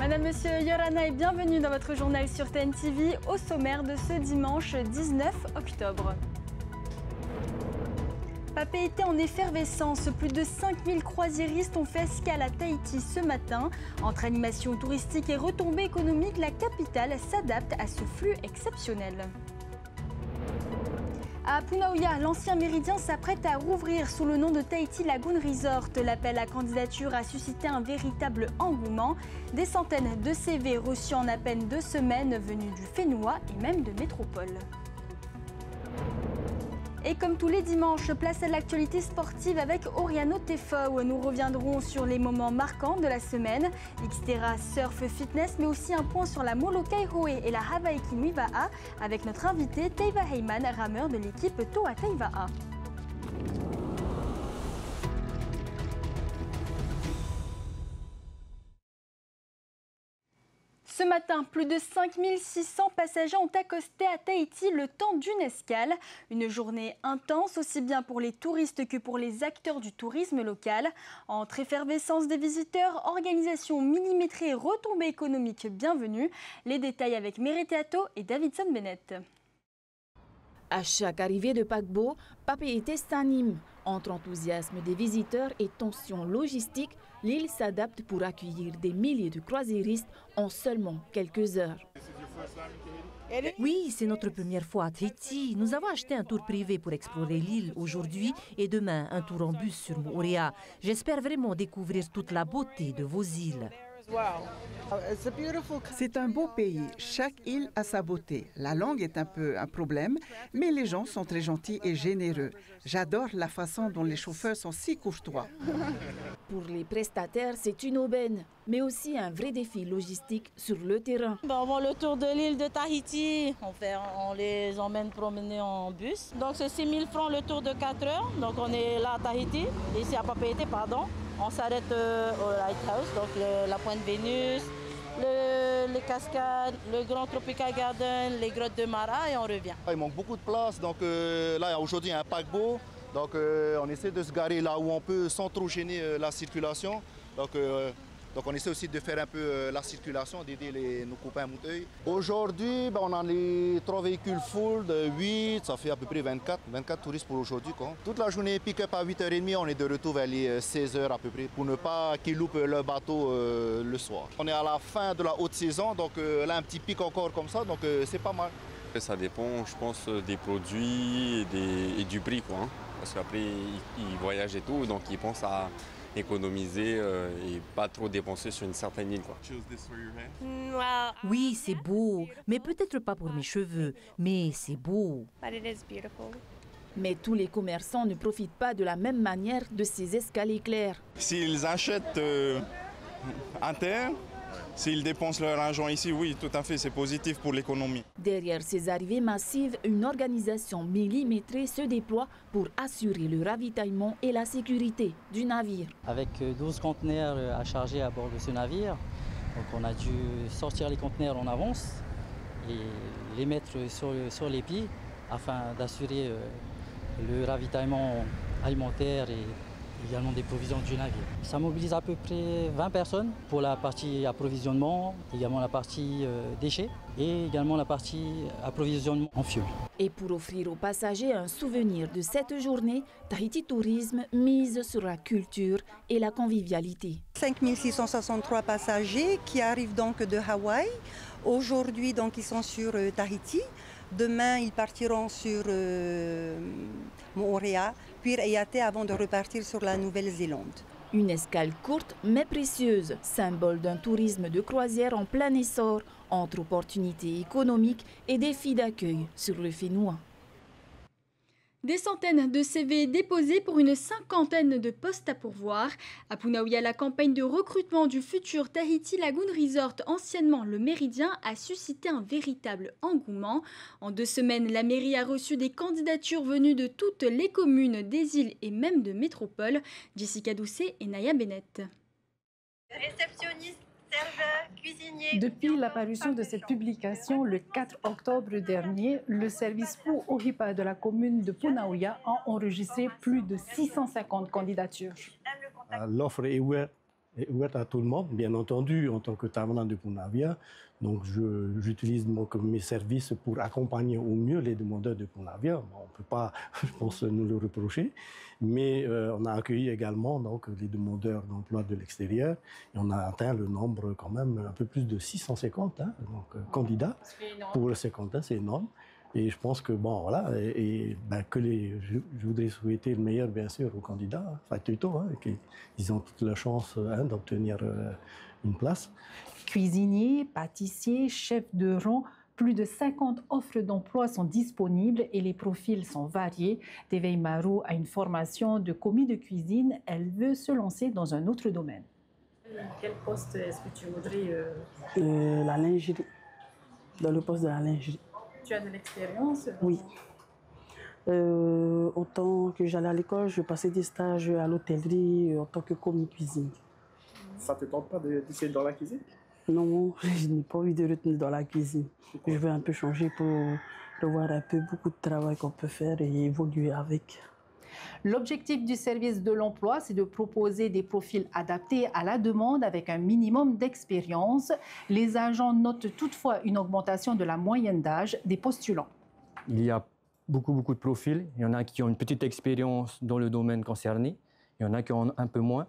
Madame, Monsieur, Yorana et bienvenue dans votre journal sur TNTV au sommaire de ce dimanche 19 octobre. Papeete en effervescence, plus de 5000 croisiéristes ont fait escale à Tahiti ce matin. Entre animation touristique et retombées économiques, la capitale s'adapte à ce flux exceptionnel. À Punauia, l'ancien méridien s'apprête à rouvrir sous le nom de Tahiti Lagoon Resort. L'appel à candidature a suscité un véritable engouement. Des centaines de CV reçus en à peine 2 semaines venus du Fénois et même de métropole. Et comme tous les dimanches, place à l'actualité sportive avec Oriano Tefau. Nous reviendrons sur les moments marquants de la semaine. Xterra, surf, fitness, mais aussi un point sur la Molokai Hoe et la Hawaii Kinuiva'a avec notre invité Teiva Heyman, rameur de l'équipe Toa Teiva'a. Ce matin, plus de 5600 passagers ont accosté à Tahiti le temps d'une escale. Une journée intense aussi bien pour les touristes que pour les acteurs du tourisme local. Entre effervescence des visiteurs, organisation millimétrée et retombées économiques bienvenues. Les détails avec Mereteato et Davidson Bennett. À chaque arrivée de paquebot, Papeete s'anime. Entre enthousiasme des visiteurs et tensions logistiques, l'île s'adapte pour accueillir des milliers de croisiéristes en seulement quelques heures. Oui, c'est notre première fois à Tahiti. Nous avons acheté un tour privé pour explorer l'île aujourd'hui et demain un tour en bus sur Moorea. J'espère vraiment découvrir toute la beauté de vos îles. C'est un beau pays. Chaque île a sa beauté. La langue est un peu un problème, mais les gens sont très gentils et généreux. J'adore la façon dont les chauffeurs sont si courtois. Pour les prestataires, c'est une aubaine, mais aussi un vrai défi logistique sur le terrain. On va le tour de l'île de Tahiti. On les emmène promener en bus. Donc c'est 6 000 francs le tour de 4 heures. Donc on est là à Tahiti, ici à Papeete, pardon. On s'arrête au Lighthouse, donc la Pointe Vénus, les cascades, le Grand Tropical Garden, les grottes de Mara et on revient. Il manque beaucoup de place, donc là aujourd'hui il y a un paquebot, donc on essaie de se garer là où on peut sans trop gêner la circulation. Donc on essaie aussi de faire un peu la circulation, d'aider nos copains à Mouteuil. Aujourd'hui, on a les 3 véhicules full de 8, ça fait à peu près 24 touristes pour aujourd'hui. Toute la journée pick-up à 8h30, on est de retour vers les 16h à peu près, pour ne pas qu'ils loupent le bateau le soir. On est à la fin de la haute saison, donc là un petit pic encore comme ça, donc c'est pas mal. Ça dépend, je pense, des produits et du prix, quoi. Parce qu'après, ils voyagent et tout, donc ils pensent à économiser et pas trop dépenser sur une certaine île, quoi. Oui, c'est beau, mais peut-être pas pour mes cheveux, mais c'est beau. Mais tous les commerçants ne profitent pas de la même manière de ces escales éclairs. S'ils achètent à terre, s'ils dépensent leur argent ici, oui, tout à fait, c'est positif pour l'économie. Derrière ces arrivées massives, une organisation millimétrée se déploie pour assurer le ravitaillement et la sécurité du navire. Avec 12 conteneurs à charger à bord de ce navire, donc on a dû sortir les conteneurs en avance et les mettre sur les pieds afin d'assurer le ravitaillement alimentaire et également des provisions du navire. Ça mobilise à peu près 20 personnes pour la partie approvisionnement, également la partie déchets et également la partie approvisionnement en fioul. Et pour offrir aux passagers un souvenir de cette journée, Tahiti Tourisme mise sur la culture et la convivialité. 5663 passagers qui arrivent donc de Hawaï. Aujourd'hui, donc, ils sont sur Tahiti. Demain, ils partiront sur Moorea, puis Ayate avant de repartir sur la Nouvelle-Zélande. Une escale courte mais précieuse, symbole d'un tourisme de croisière en plein essor, entre opportunités économiques et défis d'accueil sur le Fénois. Des centaines de CV déposés pour une cinquantaine de postes à pourvoir. À Punauia, la campagne de recrutement du futur Tahiti Lagoon Resort, anciennement le Méridien, a suscité un véritable engouement. En 2 semaines, la mairie a reçu des candidatures venues de toutes les communes des îles et même de métropole. Jessica Doucet et Naya Bennett. Réceptionniste, serveur, cuisinier. Depuis l'apparition de cette publication le 4 octobre dernier, le service Pu Ohipa de la commune de Punauia a enregistré plus de 650 candidatures. L'offre est ouverte est ouverte à tout le monde, bien entendu, en tant que Taverna de Punavia. Donc, j'utilise mes services pour accompagner au mieux les demandeurs de Punavia. Bon, on ne peut pas, je pense, nous le reprocher. Mais on a accueilli également donc, les demandeurs d'emploi de l'extérieur. Et on a atteint le nombre quand même un peu plus de 650 candidats. Pour le 50 ans, c'est énorme. Et je pense que, bon, voilà, je voudrais souhaiter le meilleur, bien sûr, aux candidats, qu'ils ont toute la chance d'obtenir une place. Cuisiniers, pâtissiers, chefs de rang, plus de 50 offres d'emploi sont disponibles et les profils sont variés. Tevei Maru a une formation de commis de cuisine. Elle veut se lancer dans un autre domaine. Quel poste est-ce que tu voudrais La lingerie, dans le poste de la lingerie. Tu as de l'expérience? Oui. Autant que j'allais à l'école, je passais des stages à l'hôtellerie en tant que commis cuisine. Ça ne te tente pas d'essayer dans la cuisine? Non, je n'ai pas envie de retenir dans la cuisine. Je veux un peu changer pour revoir un peu beaucoup de travail qu'on peut faire et évoluer avec. L'objectif du service de l'emploi, c'est de proposer des profils adaptés à la demande avec un minimum d'expérience. Les agents notent toutefois une augmentation de la moyenne d'âge des postulants. Il y a beaucoup de profils. Il y en a qui ont une petite expérience dans le domaine concerné. Il y en a qui en ont un peu moins.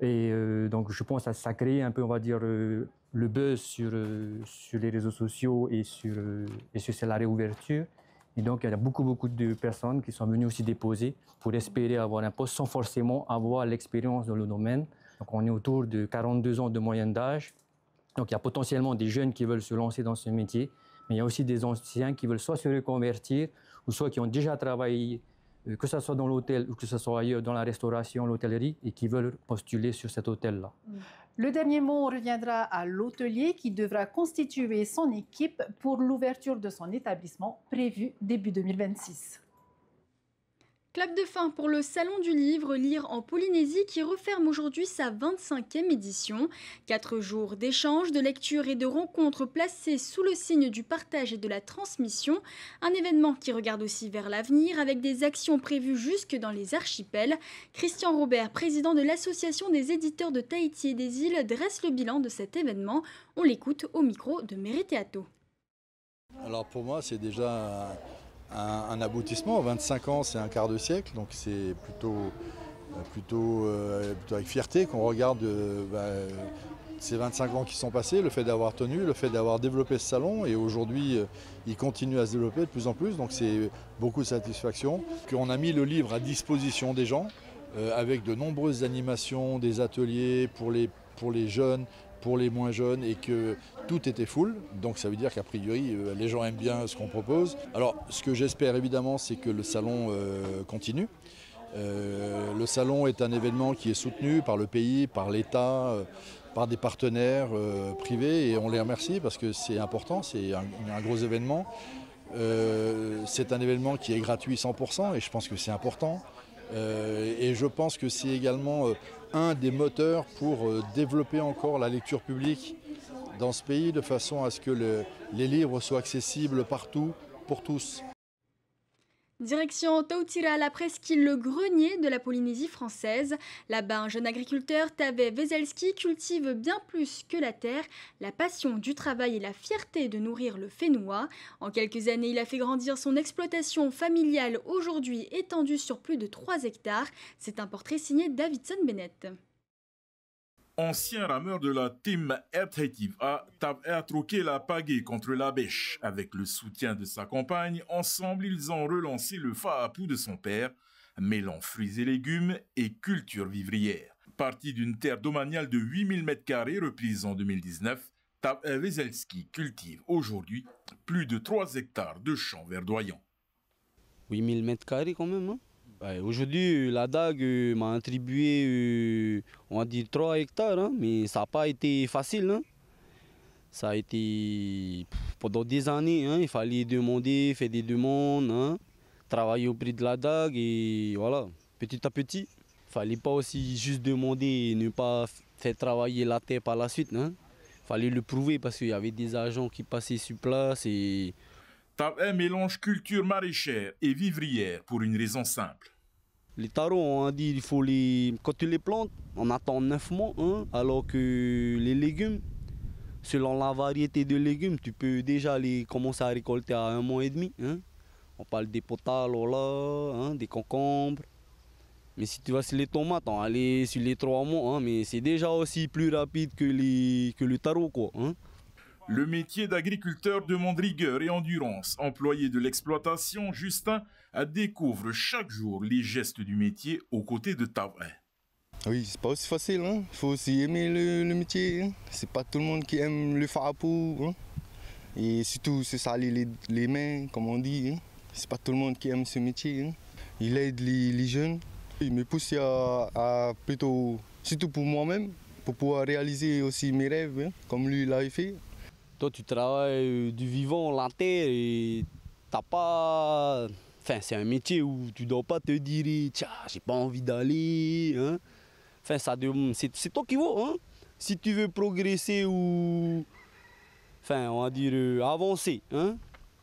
Et donc, je pense que ça crée un peu, on va dire, le buzz sur les réseaux sociaux et sur la réouverture. Et donc, il y a beaucoup de personnes qui sont venues aussi déposer pour espérer avoir un poste sans forcément avoir l'expérience dans le domaine. Donc, on est autour de 42 ans de moyenne d'âge. Donc, il y a potentiellement des jeunes qui veulent se lancer dans ce métier, mais il y a aussi des anciens qui veulent soit se reconvertir ou soit qui ont déjà travaillé, que ce soit dans l'hôtel ou que ce soit ailleurs dans la restauration, l'hôtellerie, et qui veulent postuler sur cet hôtel-là. Le dernier mot reviendra à l'hôtelier qui devra constituer son équipe pour l'ouverture de son établissement prévu début 2026. Clap de fin pour le Salon du Livre Lire en Polynésie qui referme aujourd'hui sa 25e édition. 4 jours d'échanges, de lecture et de rencontres placés sous le signe du partage et de la transmission. Un événement qui regarde aussi vers l'avenir avec des actions prévues jusque dans les archipels. Christian Robert, président de l'Association des éditeurs de Tahiti et des îles, dresse le bilan de cet événement. On l'écoute au micro de Mereteato. Alors pour moi, c'est déjà un aboutissement. 25 ans, c'est un quart de siècle, donc c'est plutôt avec fierté qu'on regarde ces 25 ans qui sont passés, le fait d'avoir tenu, le fait d'avoir développé ce salon, et aujourd'hui il continue à se développer de plus en plus, donc c'est beaucoup de satisfaction. On a mis le livre à disposition des gens avec de nombreuses animations, des ateliers pour les jeunes, pour les moins jeunes, et que tout était full, donc ça veut dire qu'a priori les gens aiment bien ce qu'on propose. Alors ce que j'espère évidemment, c'est que le salon continue. Le salon est un événement qui est soutenu par le pays, par l'État, par des partenaires privés, et on les remercie parce que c'est important, c'est un gros événement. C'est un événement qui est gratuit 100% et je pense que c'est important. Et je pense que c'est également un des moteurs pour développer encore la lecture publique dans ce pays de façon à ce que les livres soient accessibles partout, pour tous. Direction Tautira, la presqu'île le grenier de la Polynésie française. Là-bas, un jeune agriculteur, Tave Weselski, cultive bien plus que la terre, la passion du travail et la fierté de nourrir le Fénois. En quelques années, il a fait grandir son exploitation familiale, aujourd'hui étendue sur plus de 3 hectares. C'est un portrait signé Davidson Bennett. Ancien rameur de la team Air Tahiti A, Tab a troqué la pagaie contre la bêche. Avec le soutien de sa compagne, ensemble ils ont relancé le fa'apu de son père, mêlant fruits et légumes et culture vivrière. Parti d'une terre domaniale de 8000 m² reprise en 2019, Tab Weselski cultive aujourd'hui plus de 3 hectares de champs verdoyants. 8000 m² quand même, hein. Aujourd'hui, la DAG m'a attribué, on va dire, 3 hectares, hein, mais ça n'a pas été facile. Hein. Ça a été pendant des années, hein, il fallait demander, faire des demandes, hein, travailler auprès de la DAG et voilà, petit à petit. Il ne fallait pas aussi juste demander et ne pas faire travailler la terre par la suite. Hein. Il fallait le prouver parce qu'il y avait des agents qui passaient sur place et... Tab mélange culture maraîchère et vivrière pour une raison simple. Les tarots, on a dit, quand tu les plantes, on attend 9 mois, hein, alors que les légumes, selon la variété de légumes, tu peux déjà les commencer à récolter à 1 mois et demi. Hein. On parle des potas, hein, des concombres. Mais si tu vas sur les tomates, on va aller sur les 3 mois, hein, mais c'est déjà aussi plus rapide que le taro, quoi. Hein. Le métier d'agriculteur demande rigueur et endurance. Employé de l'exploitation, Justin découvre chaque jour les gestes du métier aux côtés de Tav'e. Oui, c'est pas aussi facile. Il faut aussi aimer le métier. Hein. C'est pas tout le monde qui aime le farapou. Hein. Et surtout, se salir les mains, comme on dit. Hein. C'est pas tout le monde qui aime ce métier. Hein. Il aide les jeunes. Il me pousse à plutôt, surtout pour moi-même, pour pouvoir réaliser aussi mes rêves, hein, comme lui l'avait fait. Toi, tu travailles du vivant, la terre, et t'as pas... Enfin, c'est un métier où tu ne dois pas te dire « Tiens, j'ai pas envie d'aller. Hein. » Enfin, c'est toi qui vois. Hein. Si tu veux progresser ou... Enfin, on va dire avancer, hein,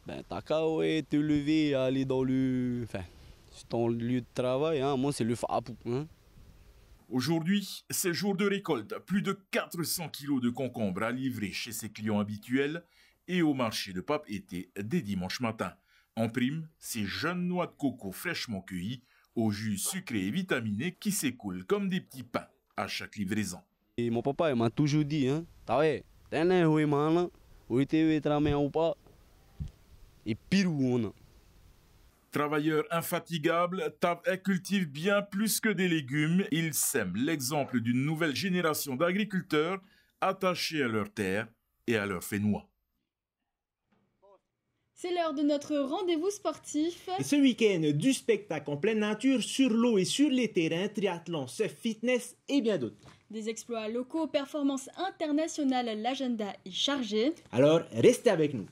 ben, t'as qu'à te lever et aller dans ton lieu de travail. Hein. Moi, c'est le farapou. Hein. Aujourd'hui, c'est jour de récolte. Plus de 400 kilos de concombres à livrer chez ses clients habituels et au marché de Papeete dès dimanche matin. En prime, ces jeunes noix de coco fraîchement cueillies au jus sucré et vitaminé qui s'écoulent comme des petits pains à chaque livraison. Et mon papa m'a toujours dit, hein, et pirou. Travailleur infatigable, Tav'e cultive bien plus que des légumes. Il sème l'exemple d'une nouvelle génération d'agriculteurs attachés à leur terre et à leur fénois. C'est l'heure de notre rendez-vous sportif. Et ce week-end, du spectacle en pleine nature, sur l'eau et sur les terrains, triathlon, surf, fitness et bien d'autres. Des exploits locaux, performances internationales, l'agenda est chargé. Alors, restez avec nous.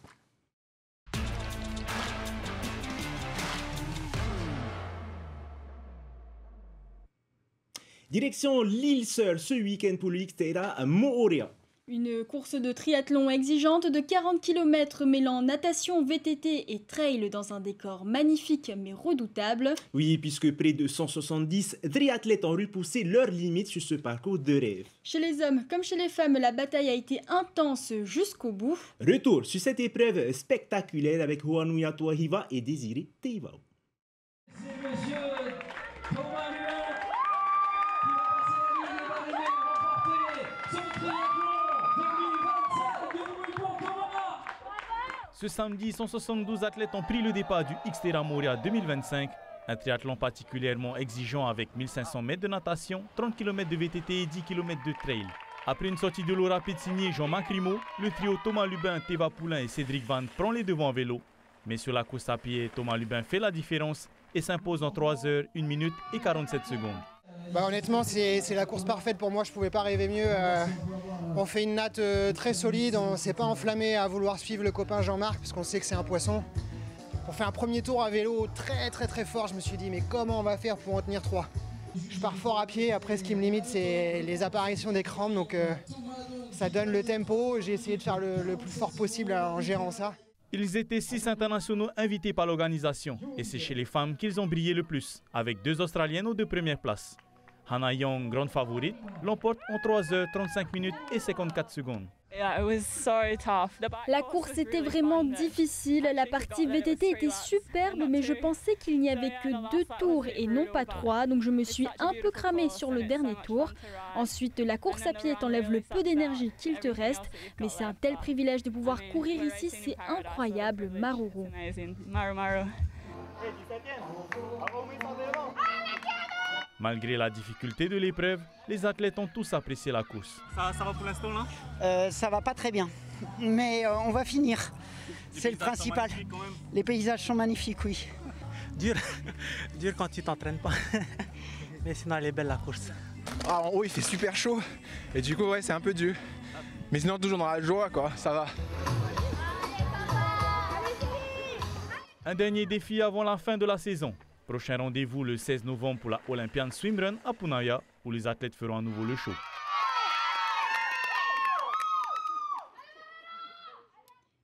Direction l'île Seul ce week-end pour le Xterra à Moorea. Une course de triathlon exigeante de 40 km mêlant natation, VTT et trail dans un décor magnifique mais redoutable. Oui, puisque près de 170 triathlètes ont repoussé leurs limites sur ce parcours de rêve. Chez les hommes comme chez les femmes, la bataille a été intense jusqu'au bout. Retour sur cette épreuve spectaculaire avec Juanuya Tuahiva et Désiré Teivao. Ce samedi, 172 athlètes ont pris le départ du Xterra Moorea 2025, un triathlon particulièrement exigeant avec 1500 mètres de natation, 30 km de VTT et 10 km de trail. Après une sortie de l'eau rapide signée Jean-Marc Rimaud, le trio Thomas Lubin, Teva Poulain et Cédric Van prend les devants en vélo. Mais sur la course à pied, Thomas Lubin fait la différence et s'impose en 3 heures, 1 minute et 47 secondes. Honnêtement, c'est la course parfaite pour moi, je ne pouvais pas rêver mieux. On fait une natte très solide, on ne s'est pas enflammé à vouloir suivre le copain Jean-Marc parce qu'on sait que c'est un poisson. On fait un premier tour à vélo très fort, je me suis dit mais comment on va faire pour en tenir 3 ? Je pars fort à pied, après ce qui me limite c'est les apparitions des crampes, donc ça donne le tempo. J'ai essayé de faire le plus fort possible en gérant ça. Ils étaient 6 internationaux invités par l'organisation et c'est chez les femmes qu'ils ont brillé le plus, avec 2 Australiennes aux 2 premières places. Hannah Young, grande favorite, l'emporte en 3 heures, 35 minutes et 54 secondes. La course était vraiment difficile, la partie VTT était superbe, mais je pensais qu'il n'y avait que 2 tours et non pas 3, donc je me suis un peu cramée sur le dernier tour. Ensuite, la course à pied t'enlève le peu d'énergie qu'il te reste, mais c'est un tel privilège de pouvoir courir ici, c'est incroyable, Maruru. Malgré la difficulté de l'épreuve, les athlètes ont tous apprécié la course. Ça va pour l'instant là Ça va pas très bien, mais on va finir. C'est le principal. Les paysages sont magnifiques, oui. Dur quand tu t'entraînes pas, mais sinon elle est belle la course. Ah, en haut il fait super chaud et du coup ouais c'est un peu dur. Mais sinon toujours dans la joie quoi, ça va. Un dernier défi avant la fin de la saison. Prochain rendez-vous le 16 novembre pour la Olympian Swimrun à Punahia, où les athlètes feront à nouveau le show.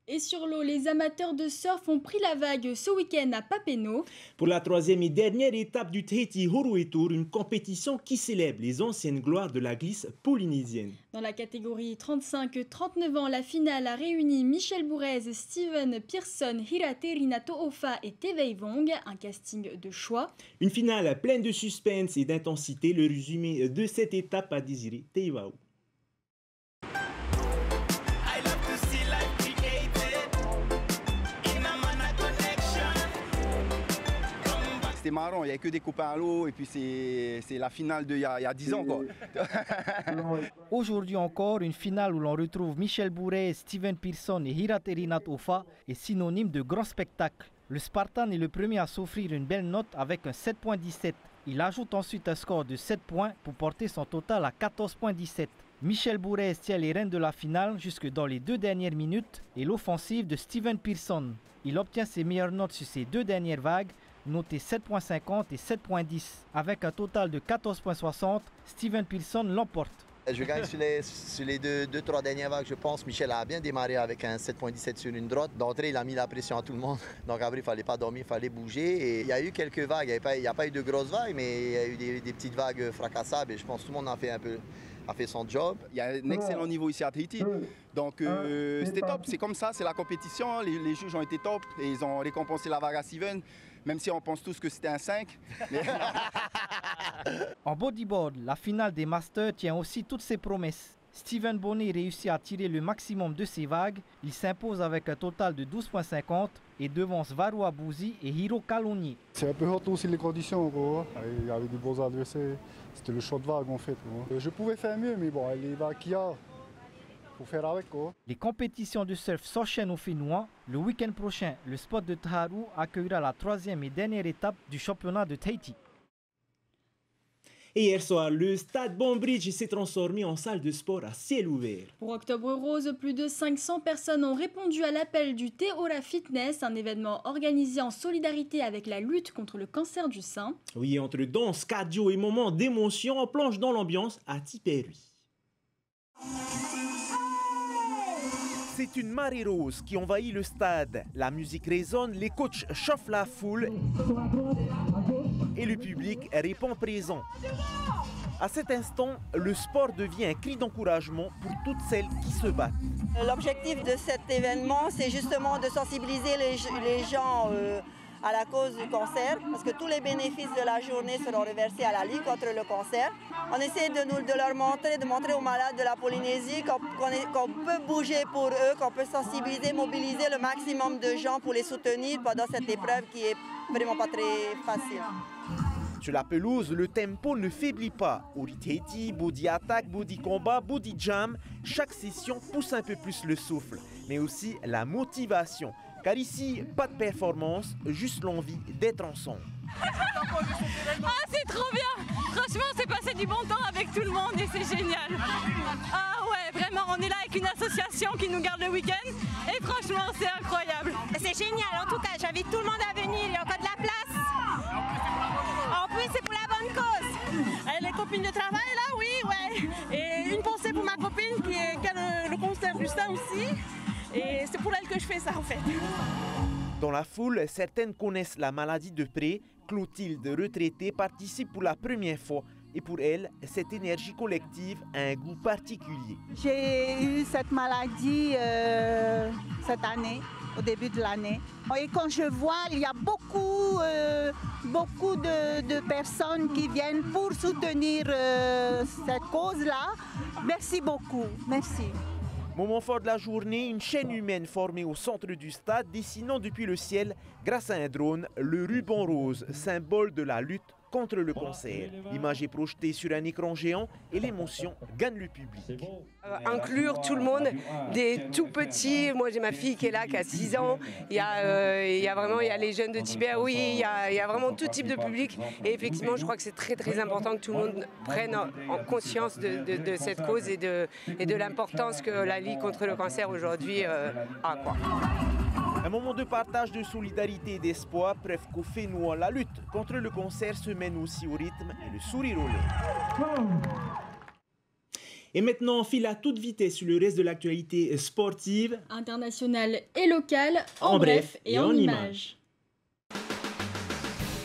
Et sur l'eau, les amateurs de surf ont pris la vague ce week-end à Papeete. Pour la troisième et dernière étape du Tahiti Horue Tour, une compétition qui célèbre les anciennes gloires de la glisse polynésienne. Dans la catégorie 35-39 ans, la finale a réuni Michel Bourez, Steven Pearson, Hiraterina To'ofa et Tevei Vong, un casting de choix. Une finale pleine de suspense et d'intensité, le résumé de cette étape a désiré Teiwao. C'était marrant, il n'y avait que des copains à l'eau et puis c'est la finale d'il y a 10 ans. Aujourd'hui encore, une finale où l'on retrouve Michel Bourez, Steven Pearson et Hiraterina To'ofa est synonyme de grand spectacle. Le Spartan est le premier à s'offrir une belle note avec un 7.17. Il ajoute ensuite un score de 7 points pour porter son total à 14.17. Michel Bourez tient les rênes de la finale jusque dans les 2 dernières minutes et l'offensive de Steven Pearson. Il obtient ses meilleures notes sur ces 2 dernières vagues, notées 7.50 et 7.10. Avec un total de 14.60, Steven Pearson l'emporte. Je gagne sur les 2-3 dernières vagues, je pense. Michel a bien démarré avec un 7.17 sur une droite. D'entrée, il a mis la pression à tout le monde. Donc après, il ne fallait pas dormir, il fallait bouger. Et il y a eu quelques vagues. Il n'y a pas eu de grosses vagues, mais il y a eu des petites vagues fracassables. Et je pense que tout le monde a fait son job. Il y a un excellent niveau ici à Tahiti. Donc c'était top. C'est comme ça, c'est la compétition. Les juges ont été top et ils ont récompensé la vague à Steven. Même si on pense tous que c'était un 5. En bodyboard, la finale des Masters tient aussi toutes ses promesses. Steven Bonnet réussit à tirer le maximum de ses vagues. Il s'impose avec un total de 12.50 et devance Varua Bouzi et Hiro Kaloni. C'est un peu hot aussi les conditions, quoi. Il y avait des bons adversaires. C'était le shot de vague en fait. Quoi. Je pouvais faire mieux, mais bon, les vagues qu'il y a, faut faire avec, quoi. Les compétitions de surf s'enchaînent au Fénois. Le week-end prochain, le spot de Taharu accueillera la 3e et dernière étape du championnat de Tahiti. Et hier soir, le stade Bonbridge s'est transformé en salle de sport à ciel ouvert. Pour Octobre Rose, plus de 500 personnes ont répondu à l'appel du Te Ora Fitness, un événement organisé en solidarité avec la lutte contre le cancer du sein. Oui, entre danse, cardio et moments d'émotion, on plonge dans l'ambiance à Tipperary. C'est une marée rose qui envahit le stade. La musique résonne, les coachs chauffent la foule et le public répond présent. À cet instant, le sport devient un cri d'encouragement pour toutes celles qui se battent. L'objectif de cet événement, c'est justement de sensibiliser les gens à la cause du cancer, parce que tous les bénéfices de la journée seront reversés à la Ligue contre le cancer. On essaie de leur montrer aux malades de la Polynésie qu'on peut bouger pour eux, qu'on peut sensibiliser, mobiliser le maximum de gens pour les soutenir pendant cette épreuve qui est vraiment pas très facile. Sur la pelouse, le tempo ne faiblit pas. Ori Tahiti, body attack, body combat, body jam, chaque session pousse un peu plus le souffle, mais aussi la motivation. Car ici, pas de performance, juste l'envie d'être ensemble. Ah, c'est trop bien! Franchement, c'est passé du bon temps avec tout le monde et c'est génial. Ah ouais, vraiment, on est là avec une association qui nous garde le week-end et franchement, c'est incroyable. C'est génial, en tout cas, j'invite tout le monde à venir, il y a encore de la place. En plus, c'est pour la bonne cause. Et les copines de travail, là, oui, ouais. Et une pensée pour ma copine qui a le cancer du sein aussi. Et c'est pour elle que je fais ça en fait. Dans la foule, certaines connaissent la maladie de près. Clotilde, retraitée, participe pour la première fois. Et pour elle, cette énergie collective a un goût particulier. J'ai eu cette maladie cette année, au début de l'année. Et quand je vois, il y a beaucoup de personnes qui viennent pour soutenir cette cause-là. Merci beaucoup, merci. Moment fort de la journée, une chaîne humaine formée au centre du stade, dessinant depuis le ciel, grâce à un drone, le ruban rose, symbole de la lutte contre le cancer. L'image est projetée sur un écran géant et l'émotion gagne le public. Inclure tout le monde, des tout petits, moi j'ai ma fille qui est là, qui a 6 ans, il y a les jeunes de Tipperary, il y a vraiment tout type de public et effectivement je crois que c'est très important que tout le monde prenne en conscience de cette cause et de l'importance que la Ligue contre le cancer aujourd'hui a. Un moment de partage, de solidarité et d'espoir, bref qu'au Fénois, la lutte contre le cancer se mène aussi au rythme et le sourire aux lèvres. Et maintenant, on file à toute vitesse sur le reste de l'actualité sportive. Internationale et locale, en bref et en images.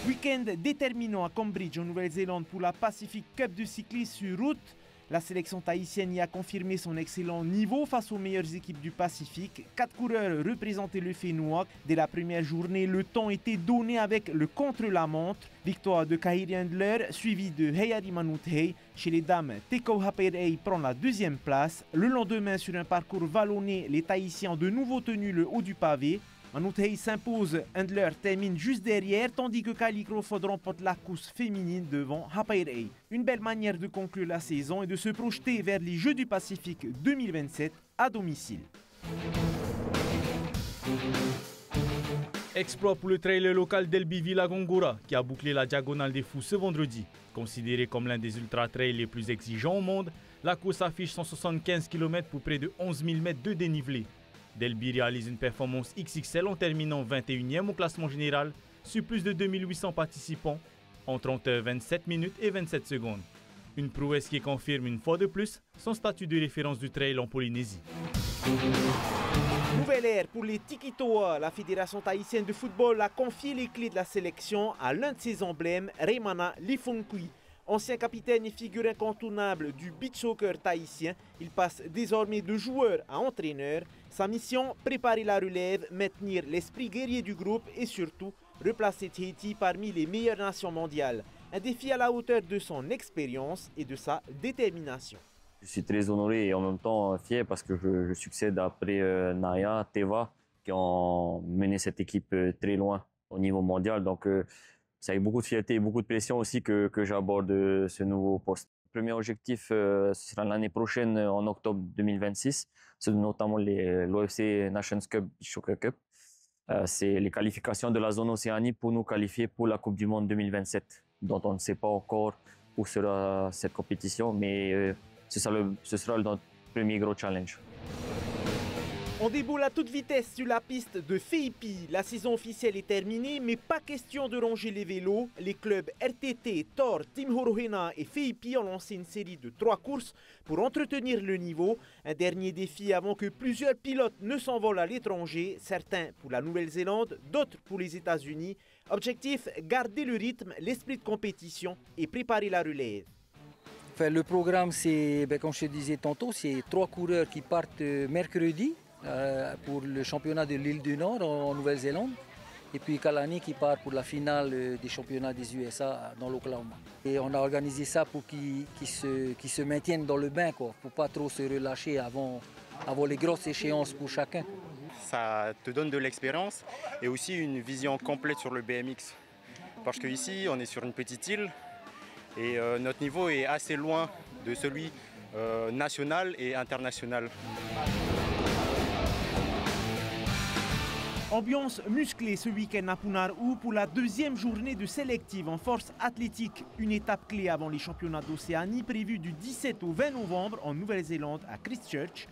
Week-end déterminant à Cambridge en Nouvelle-Zélande pour la Pacific Cup de cyclisme sur route. La sélection tahitienne y a confirmé son excellent niveau face aux meilleures équipes du Pacifique. 4 coureurs représentaient le Fénois. Dès la première journée, le temps était donné avec le contre-la-montre. Victoire de Kahiri Handler, suivi de Heiari Manuthei. Chez les dames, Tekau Haperei prend la deuxième place. Le lendemain, sur un parcours vallonné, les Tahitiens ont de nouveau tenu le haut du pavé. Manuthei s'impose, Handler termine juste derrière, tandis que Kylie Crawford remporte la course féminine devant Hapairei. Une belle manière de conclure la saison et de se projeter vers les Jeux du Pacifique 2027 à domicile. Exploit pour le trailer local d'Elbi Villa Gongora qui a bouclé la Diagonale des Fous ce vendredi. Considéré comme l'un des ultra-trails les plus exigeants au monde, la course affiche 175 km pour près de 11 000 mètres de dénivelé. Delby réalise une performance XXL en terminant 21e au classement général sur plus de 2800 participants en 30 h 27 minutes et 27 secondes. Une prouesse qui confirme une fois de plus son statut de référence du trail en Polynésie. Nouvelle ère pour les Tikitoa. La Fédération tahitienne de football a confié les clés de la sélection à l'un de ses emblèmes, Reimana Lifonkui. Ancien capitaine et figure incontournable du beach soccer tahitien, il passe désormais de joueur à entraîneur. Sa mission, préparer la relève, maintenir l'esprit guerrier du groupe et surtout replacer Tahiti parmi les meilleures nations mondiales. Un défi à la hauteur de son expérience et de sa détermination. Je suis très honoré et en même temps fier parce que je succède après Naya, Teva qui ont mené cette équipe très loin au niveau mondial. Donc c'est avec beaucoup de fierté et beaucoup de pression aussi que j'aborde ce nouveau poste. Le premier objectif, ce sera l'année prochaine, en octobre 2026. C'est notamment l'OFC Nations Cup, Soccer Cup. C'est les qualifications de la zone Océanie pour nous qualifier pour la Coupe du Monde 2027, dont on ne sait pas encore où sera cette compétition, mais ce sera notre premier gros challenge. On déboule à toute vitesse sur la piste de Feipi. La saison officielle est terminée, mais pas question de ranger les vélos. Les clubs RTT, Tor, Team Horohena et Feipi ont lancé une série de 3 courses pour entretenir le niveau. Un dernier défi avant que plusieurs pilotes ne s'envolent à l'étranger, certains pour la Nouvelle-Zélande, d'autres pour les États-Unis. Objectif, garder le rythme, l'esprit de compétition et préparer la relève. Enfin, le programme, c'est, comme je te disais tantôt, c'est 3 coureurs qui partent mercredi. Pour le championnat de l'île du Nord en Nouvelle-Zélande et puis Kalani qui part pour la finale des championnats des USA dans l'Oklahoma. Et on a organisé ça pour qu'ils se maintiennent dans le bain, pour ne pas trop se relâcher avant les grosses échéances pour chacun. Ça te donne de l'expérience et aussi une vision complète sur le BMX. Parce qu'ici, on est sur une petite île et notre niveau est assez loin de celui national et international. Ambiance musclée ce week-end à Punarou pour la deuxième journée de sélective en force athlétique. Une étape clé avant les championnats d'Océanie prévus du 17 au 20 novembre en Nouvelle-Zélande à Christchurch.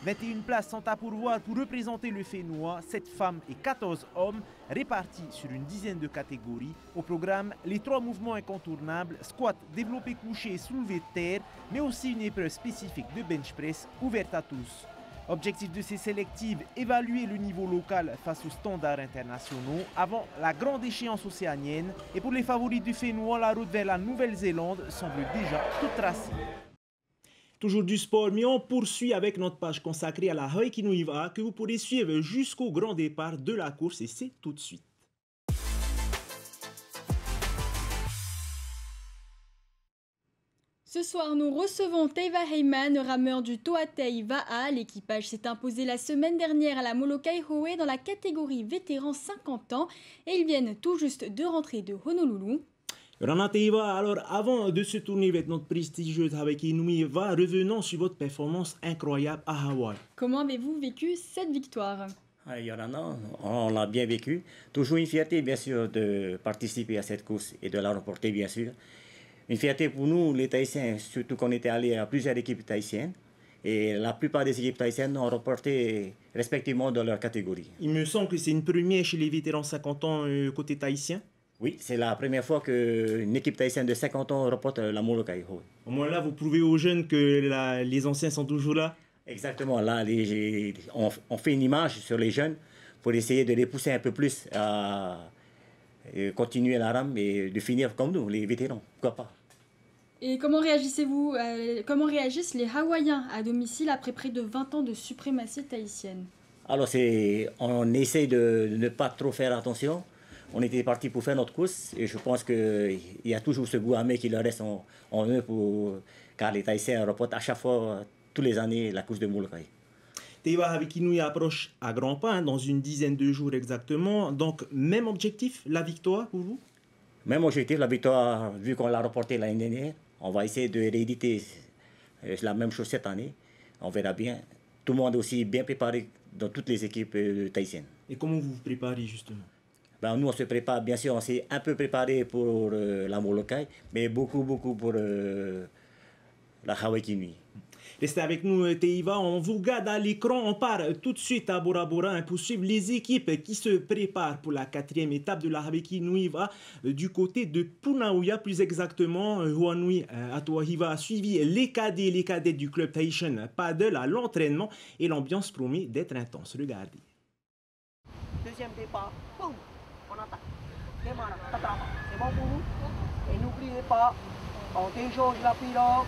21 places sont à pourvoir pour représenter le Fénois, 7 femmes et 14 hommes répartis sur une dizaine de catégories. Au programme, les 3 mouvements incontournables, squat, développé couché et soulevé de terre, mais aussi une épreuve spécifique de bench press ouverte à tous. Objectif de ces sélectives, évaluer le niveau local face aux standards internationaux avant la grande échéance océanienne. Et pour les favoris du Fénois, la route vers la Nouvelle-Zélande semble déjà toute tracée. Toujours du sport, mais on poursuit avec notre page consacrée à la Hoikinoiva que vous pourrez suivre jusqu'au grand départ de la course et c'est tout de suite. Ce soir, nous recevons Teiva Heyman, rameur du Toatei Va'a. L'équipage s'est imposé la semaine dernière à la Molokai Hoe dans la catégorie vétéran 50 ans et ils viennent tout juste de rentrer de Honolulu. Rana Teiva, alors avant de se tourner vers notre prestigieuse Hoikinoiva, revenons sur votre performance incroyable à Hawaï. Comment avez-vous vécu cette victoire? Yorana, on l'a bien vécu. Toujours une fierté, bien sûr, de participer à cette course et de la remporter, bien sûr. Une fierté pour nous, les Tahitiens, surtout qu'on était allés à plusieurs équipes tahitiennes. Et la plupart des équipes tahitiennes ont remporté respectivement dans leur catégorie. Il me semble que c'est une première chez les vétérans 50 ans côté tahitien. Oui, c'est la première fois qu'une équipe tahitienne de 50 ans remporte la Molokai. Au moins là, vous prouvez aux jeunes que les anciens sont toujours là. Exactement, là, on fait une image sur les jeunes pour essayer de les pousser un peu plus à continuer la rame et de finir comme nous, les vétérans, pourquoi pas. Et comment réagissez-vous, comment réagissent les Hawaïens à domicile après près de 20 ans de suprématie tahitienne? Alors, on essaie de ne pas trop faire attention. On était parti pour faire notre course et je pense qu'il y a toujours ce goût amer qui leur reste en eux, car les Tahitiens remportent à chaque fois, toutes les années, la course de Molokai. Teiva Hawaii approche à grands pas, dans une dizaine de jours exactement. Donc, même objectif, la victoire pour vous? Même objectif, la victoire, vu qu'on l'a remportée l'année dernière, on va essayer de rééditer la même chose cette année. On verra bien. Tout le monde est aussi bien préparé dans toutes les équipes tahitiennes. Et comment vous vous préparez justement? Nous, on se prépare, bien sûr, on s'est un peu préparé pour la Molokai, mais beaucoup pour la Hawaii Nui. Restez avec nous, Teiva. On vous regarde à l'écran. On part tout de suite à Bora Bora pour suivre les équipes qui se préparent pour la 4e étape de la Hawaii Nui du côté de Punauia, plus exactement. Huanui Atoahiva a suivi les cadets du club Tahitian Paddle à l'entraînement et l'ambiance promet d'être intense. Regardez. Deuxième départ. Boum. On attaque. Démarre. C'est bon pour vous. Et n'oubliez pas, on déjauge la pirogue.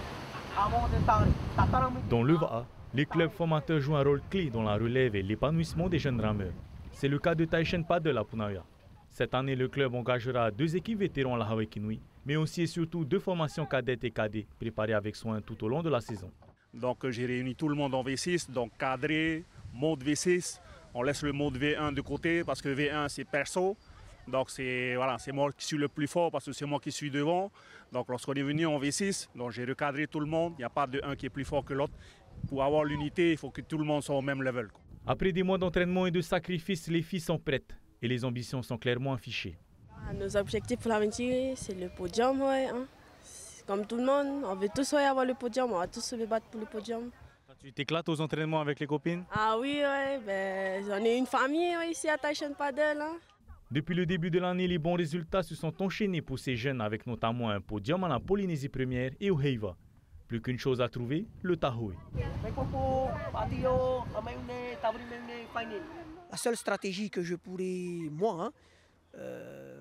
Dans le VA, les clubs formateurs jouent un rôle clé dans la relève et l'épanouissement des jeunes rameurs. C'est le cas de Tahitian Paddle à Punauia. Cette année, le club engagera 2 équipes vétérans à la Hawaii Nui, mais aussi et surtout 2 formations cadettes et cadets préparées avec soin tout au long de la saison. Donc j'ai réuni tout le monde en V6, donc cadré, mode V6. On laisse le mode V1 de côté parce que V1 c'est perso. Donc c'est moi qui suis le plus fort parce que c'est moi qui suis devant. Donc lorsqu'on est venu en V6, donc j'ai recadré tout le monde. Il n'y a pas de un qui est plus fort que l'autre. Pour avoir l'unité, il faut que tout le monde soit au même level. Après des mois d'entraînement et de sacrifices, les filles sont prêtes et les ambitions sont clairement affichées. Nos objectifs pour l'aventure, c'est le podium. Ouais, hein. Comme tout le monde, on veut tous avoir le podium, on va tous se battre pour le podium. Tu t'éclates aux entraînements avec les copines? Ah oui, ouais, on est une famille ici à Tahitian Paddle. Hein. Depuis le début de l'année, les bons résultats se sont enchaînés pour ces jeunes avec notamment un podium à la Polynésie première et au Heiva. Plus qu'une chose à trouver, le Tahoe. La seule stratégie que je pourrais, moi,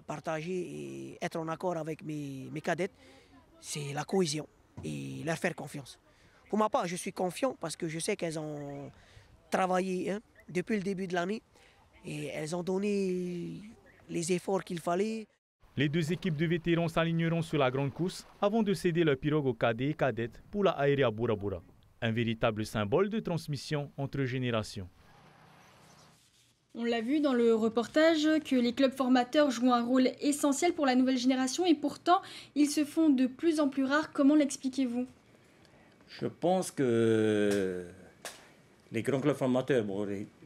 partager et être en accord avec mes cadettes, c'est la cohésion et leur faire confiance. Pour ma part, je suis confiant parce que je sais qu'elles ont travaillé depuis le début de l'année. Et elles ont donné les efforts qu'il fallait. Les 2 équipes de vétérans s'aligneront sur la grande course avant de céder leur pirogue aux cadets et cadettes pour la Aérea Bora Bora. Un véritable symbole de transmission entre générations. On l'a vu dans le reportage que les clubs formateurs jouent un rôle essentiel pour la nouvelle génération et pourtant ils se font de plus en plus rares. Comment l'expliquez-vous? Je pense que les grands clubs formateurs,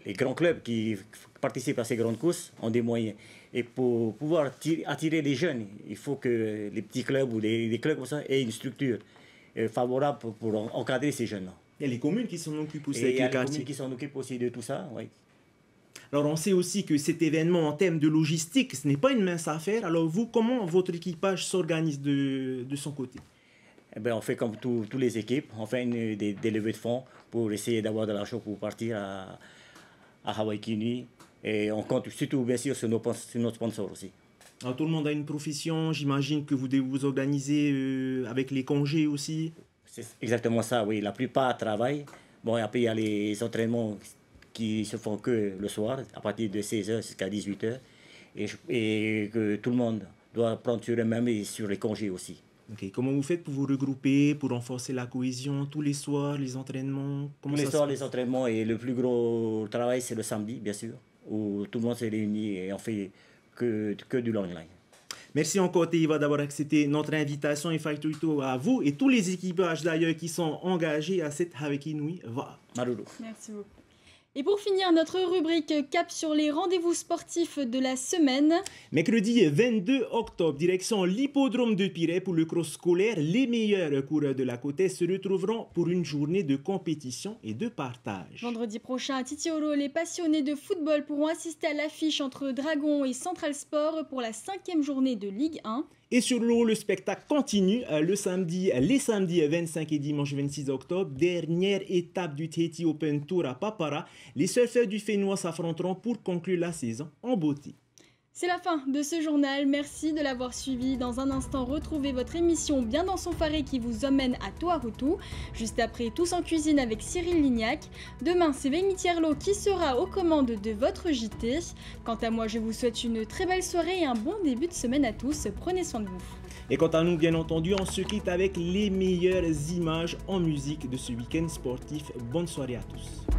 les grands clubs qui participent à ces grandes courses ont des moyens. Et pour pouvoir attirer les jeunes, il faut que les petits clubs ou les clubs comme ça aient une structure favorable pour encadrer ces jeunes-là. Il y a les communes qui s'en occupent aussi. Et il y a les communes qui s'en occupent aussi de tout ça, oui. Alors on sait aussi que cet événement en termes de logistique, ce n'est pas une mince affaire. Alors vous, comment votre équipage s'organise de son côté? Eh bien, on fait comme toutes les équipes, on fait des levées de fonds pour essayer d'avoir de l'argent pour partir à Hawaii Nui. Et on compte surtout bien sûr sur nos sponsors aussi. Alors tout le monde a une profession, j'imagine que vous devez vous organiser avec les congés aussi. C'est exactement ça, oui. La plupart travaillent. Bon, et après il y a les entraînements qui se font que le soir, à partir de 16h jusqu'à 18h. Et que tout le monde doit prendre sur eux-mêmes et sur les congés aussi. Okay. Comment vous faites pour vous regrouper, pour renforcer la cohésion tous les soirs, les entraînements? Tous les soirs, les entraînements et le plus gros travail, c'est le samedi, bien sûr, où tout le monde s'est réuni et on fait que du long line. Merci encore Teiva d'avoir accepté notre invitation et Faituito à vous et tous les équipages d'ailleurs qui sont engagés à cette Hawaii Nui. Merci beaucoup. Et pour finir notre rubrique cap sur les rendez-vous sportifs de la semaine. Mercredi 22 octobre, direction l'hippodrome de Piret pour le cross scolaire. Les meilleurs coureurs de la côte Est se retrouveront pour une journée de compétition et de partage. Vendredi prochain à Titiolo, les passionnés de football pourront assister à l'affiche entre Dragon et Central Sport pour la 5e journée de Ligue 1. Et sur l'eau, le spectacle continue les samedis 25 et dimanche 26 octobre. Dernière étape du Tahiti Open Tour à Papara. Les surfeurs du Fénois s'affronteront pour conclure la saison en beauté. C'est la fin de ce journal. Merci de l'avoir suivi. Dans un instant, retrouvez votre émission Bien dans son faré qui vous emmène à Toarutu. Juste après, Tous en cuisine avec Cyril Lignac. Demain, c'est Vémi Thierlot qui sera aux commandes de votre JT. Quant à moi, je vous souhaite une très belle soirée et un bon début de semaine à tous. Prenez soin de vous. Et quant à nous, bien entendu, on se quitte avec les meilleures images en musique de ce week-end sportif. Bonne soirée à tous.